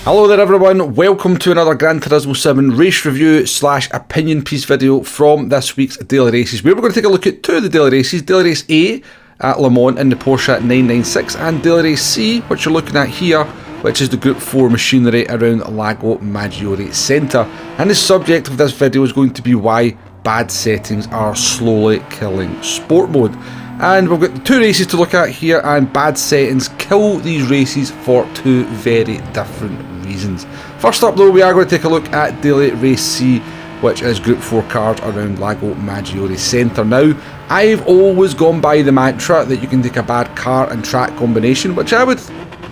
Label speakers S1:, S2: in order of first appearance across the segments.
S1: Hello there everyone, welcome to another Gran Turismo 7 race review / opinion piece video from this week's daily races, where we're going to take a look at two of the daily races, daily race A at Le Mans in the Porsche 996 and daily race C, which you're looking at here, which is the Group 4 machinery around Lago Maggiore Centre. And the subject of this video is going to be why bad settings are slowly killing sport mode. And we've got two races to look at here, and bad settings kill these races for two very different reasons. First up though, we are going to take a look at daily race C, which is Group 4 cars around Lago Maggiore Centre. Now, I've always gone by the mantra that you can take a bad car and track combination, which I would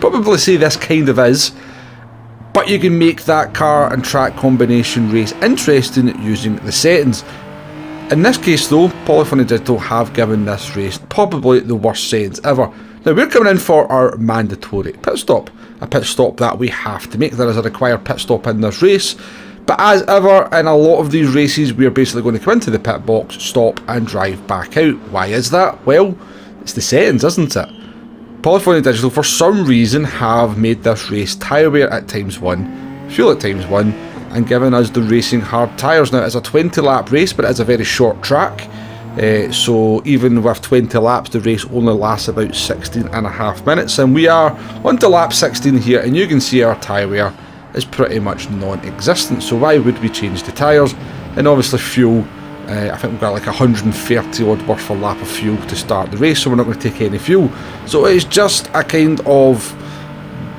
S1: probably say this kind of is, but you can make that car and track combination race interesting using the settings. In this case though, Polyphony Digital have given this race probably the worst settings ever. Now we're coming in for our mandatory pit stop, a pit stop that we have to make. There is a required pit stop in this race, but as ever in a lot of these races we are basically going to come into the pit box, stop and drive back out. Why is that? Well, it's the settings, isn't it? Polyphony Digital for some reason have made this race tyre wear at ×1, fuel at ×1, and given us the racing hard tyres. Now it's a 20 lap race, but it's a very short track, so even with 20 laps the race only lasts about 16.5 minutes, and we are on to lap 16 here, and you can see our tyre wear is pretty much non-existent. So why would we change the tyres? And obviously fuel, I think we've got like 130 odd worth per lap of fuel to start the race, so we're not going to take any fuel. So it's just a kind of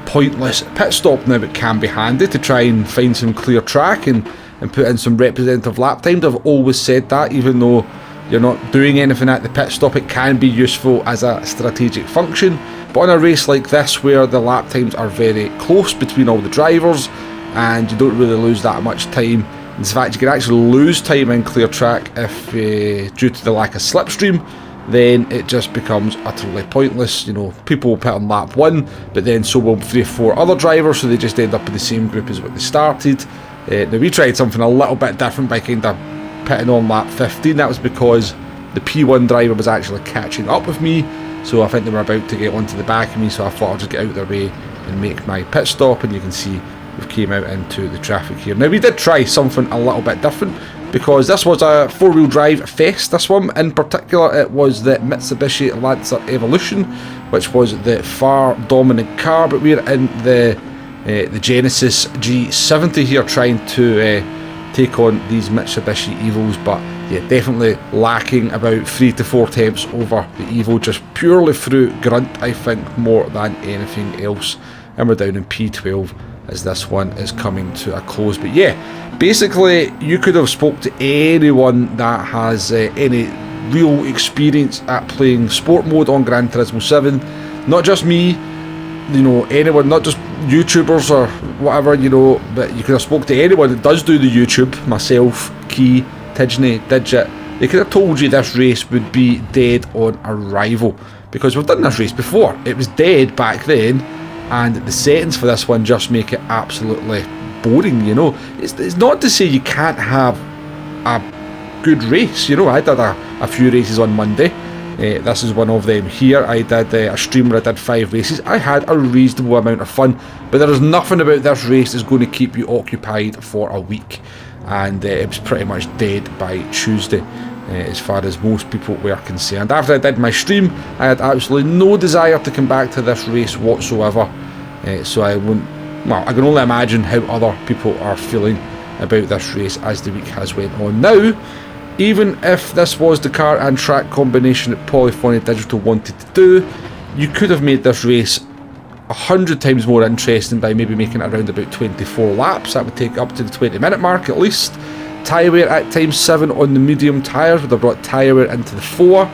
S1: pointless pit stop. Now it can be handy to try and find some clear track and put in some representative lap times. I've always said that, even though you're not doing anything at the pit stop, it can be useful as a strategic function. But on a race like this where the lap times are very close between all the drivers and you don't really lose that much time, in fact you can actually lose time in clear track if due to the lack of slipstream, then it just becomes utterly pointless. You know, people will pit on lap 1, but then so will 3 or 4 other drivers, so they just end up in the same group as what they started. Now we tried something a little bit different by kind of pitting on lap 15. That was because the P1 driver was actually catching up with me, so I think they were about to get onto the back of me, so I thought I'd just get out of their way and make my pit stop. And you can see we've came out into the traffic here. Now we did try something a little bit different, because this was a 4-wheel drive fest. This one in particular, it was the Mitsubishi Lancer Evolution, which was the far dominant car, but we're in the Genesis G70 here, trying to take on these Mitsubishi Evos. But yeah, definitely lacking about 3 to 4 tenths over the Evo, just purely through grunt, I think, more than anything else. And we're down in P12 as this one is coming to a close. But yeah, basically you could have spoke to anyone that has any real experience at playing sport mode on Gran Turismo 7, not just me, you know, anyone, not just YouTubers or whatever, you know, but you could have spoke to anyone that does do the YouTube, myself, Key, Tidgney, Digit. They could have told you this race would be dead on arrival, because we've done this race before. It was dead back then, and the settings for this one just make it absolutely boring. You know, it's not to say you can't have a good race. You know, I did a few races on Monday. This is one of them here. I did a stream where I did 5 races. I had a reasonable amount of fun, but there is nothing about this race that's going to keep you occupied for a week, and it was pretty much dead by Tuesday. As far as most people were concerned. After I did my stream, I had absolutely no desire to come back to this race whatsoever, so I can only imagine how other people are feeling about this race as the week has went on. Now, even if this was the car and track combination that Polyphony Digital wanted to do, you could have made this race 100 times more interesting by maybe making it around about 24 laps. That would take up to the 20-minute mark at least. Tyre wear at ×7 on the medium tyres would have brought tyre wear into the 4.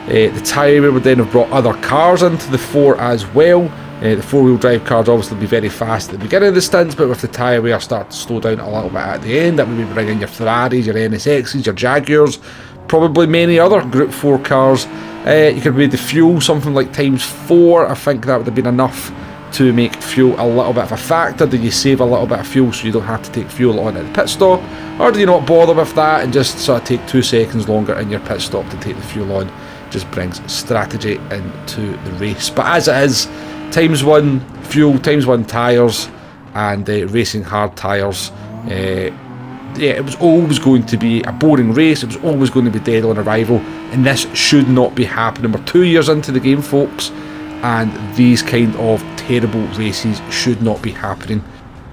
S1: The tyre wear would then have brought other cars into the 4 as well. The 4-wheel drive cars obviously be very fast at the beginning of the stints, but with the tyre wear start to slow down a little bit at the end. That would be bringing your Ferraris, your NSXs, your Jaguars, probably many other Group 4 cars. You could have made the fuel something like ×4. I think that would have been enough to make fuel a little bit of a factor. Do you save a little bit of fuel so you don't have to take fuel on at the pit stop, or do you not bother with that and just sort of take 2 seconds longer in your pit stop to take the fuel on? Just brings strategy into the race. But as it is, ×1 fuel, ×1 tyres, and racing hard tyres. Yeah, it was always going to be a boring race. It was always going to be dead on arrival, and this should not be happening. We're 2 years into the game, folks, and these kind of terrible races should not be happening.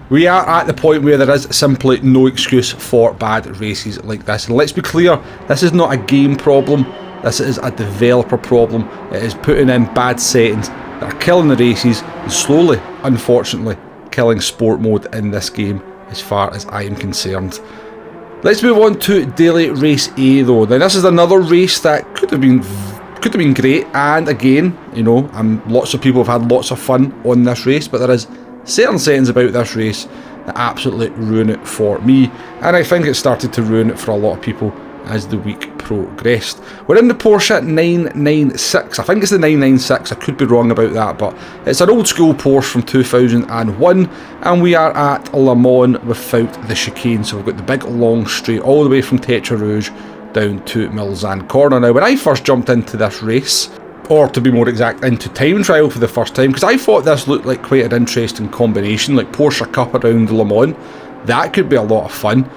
S1: We are at the point where there is simply no excuse for bad races like this. And let's be clear, this is not a game problem. This is a developer problem. It is putting in bad settings that are killing the races and slowly, unfortunately, killing sport mode in this game, as far as I am concerned. Let's move on to Daily Race A though. Now this is another race that could have been great, and again, you know, lots of people have had lots of fun on this race, but there is certain settings about this race that absolutely ruin it for me, and I think it started to ruin it for a lot of people as the week progressed. We're in the Porsche 996, I think it's the 996, I could be wrong about that, but it's an old school Porsche from 2001, and we are at Le Mans without the chicane. So we've got the big long straight all the way from Tetra Rouge down to Mulsanne Corner. Now when I first jumped into this race, or to be more exact, into time trial for the first time, because I thought this looked like quite an interesting combination, like Porsche Cup around Le Mans, that could be a lot of fun.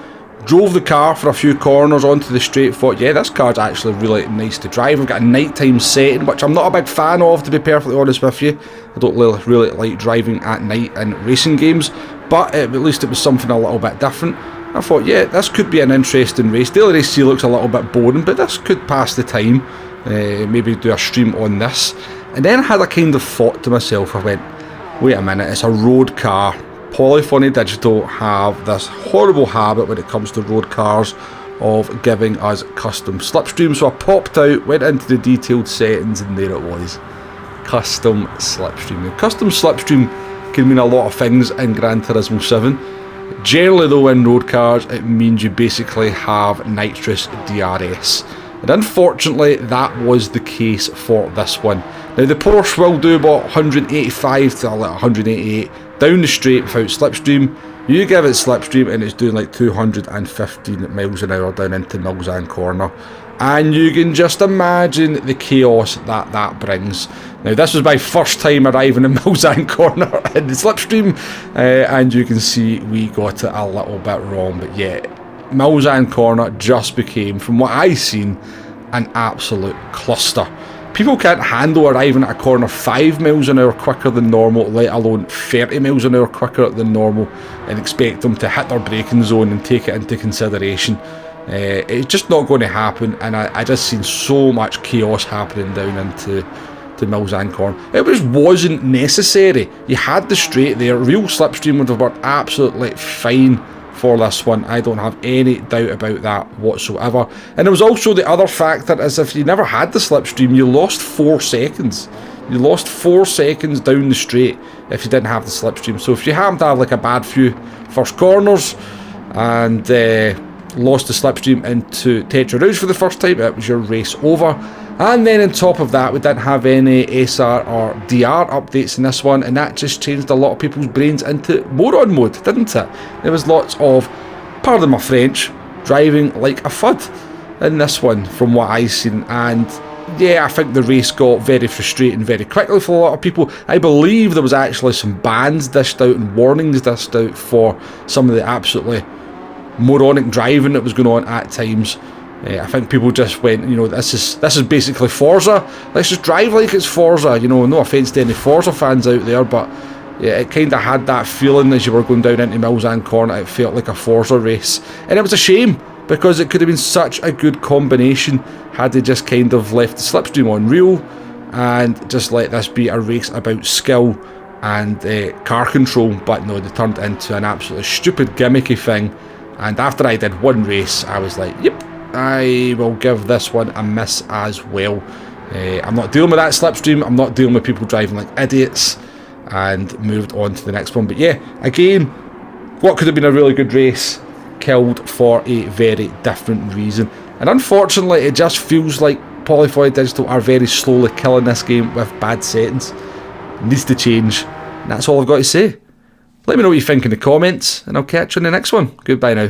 S1: Drove the car for a few corners onto the straight, thought, yeah, this car's actually really nice to drive. We've got a nighttime setting, which I'm not a big fan of, to be perfectly honest with you. I don't really like driving at night in racing games, but at least it was something a little bit different. I thought, yeah, this could be an interesting race. Daily Race C looks a little bit boring, but this could pass the time. Maybe do a stream on this. And then I had a kind of thought to myself, I went, wait a minute, it's a road car. Polyphony Digital have this horrible habit when it comes to road cars of giving us custom slipstream. So I popped out, went into the detailed settings, and there it was. Custom slipstream. Now, custom slipstream can mean a lot of things in Gran Turismo 7. Generally though, in road cars, it means you basically have nitrous DRS. And unfortunately, that was the case for this one. Now the Porsche will do about 185 to 188 down the straight without slipstream. You give it slipstream and it's doing like 215 miles an hour down into Mulsanne Corner. And you can just imagine the chaos that brings. Now this was my first time arriving in Mulsanne Corner in the slipstream, and you can see we got it a little bit wrong. But yeah, Mulsanne Corner just became, from what I've seen, an absolute cluster. People can't handle arriving at a corner 5 miles an hour quicker than normal, let alone 30 miles an hour quicker than normal, and expect them to hit their braking zone and take it into consideration. It's just not going to happen, and I just seen so much chaos happening down into Mulsanne Corner. It just wasn't necessary. You had the straight there. Real slipstream would have worked absolutely fine for this one. I don't have any doubt about that whatsoever. And there was also the other factor, is if you never had the slipstream, you lost 4 seconds. You lost 4 seconds down the straight if you didn't have the slipstream. So if you happen to have like a bad few first corners and lost the slipstream into Tetra Rouge for the first time, it was your race over. And then on top of that, we didn't have any SR or DR updates in this one, and that just changed a lot of people's brains into moron mode, didn't it? There was lots of, pardon my French, driving like a FUD in this one from what I've seen. And yeah, I think the race got very frustrating very quickly for a lot of people. I believe there was actually some bans dished out and warnings dished out for some of the absolutely moronic driving that was going on at times. I think people just went, you know, this is basically Forza. Let's just drive like it's Forza. You know, no offence to any Forza fans out there, but yeah, it kind of had that feeling as you were going down into Mulsanne Corner. It felt like a Forza race, and it was a shame because it could have been such a good combination had they just kind of left the slipstream on real and just let this be a race about skill and car control. But no, they turned it into an absolutely stupid gimmicky thing. And after I did one race, I was like, yep, I will give this one a miss as well. I'm not dealing with that slipstream. I'm not dealing with people driving like idiots, and moved on to the next one. But yeah, again, what could have been a really good race killed for a very different reason. And unfortunately, it just feels like Polyphony Digital are very slowly killing this game with bad settings. It needs to change. And that's all I've got to say. Let me know what you think in the comments, and I'll catch you in the next one. Goodbye now.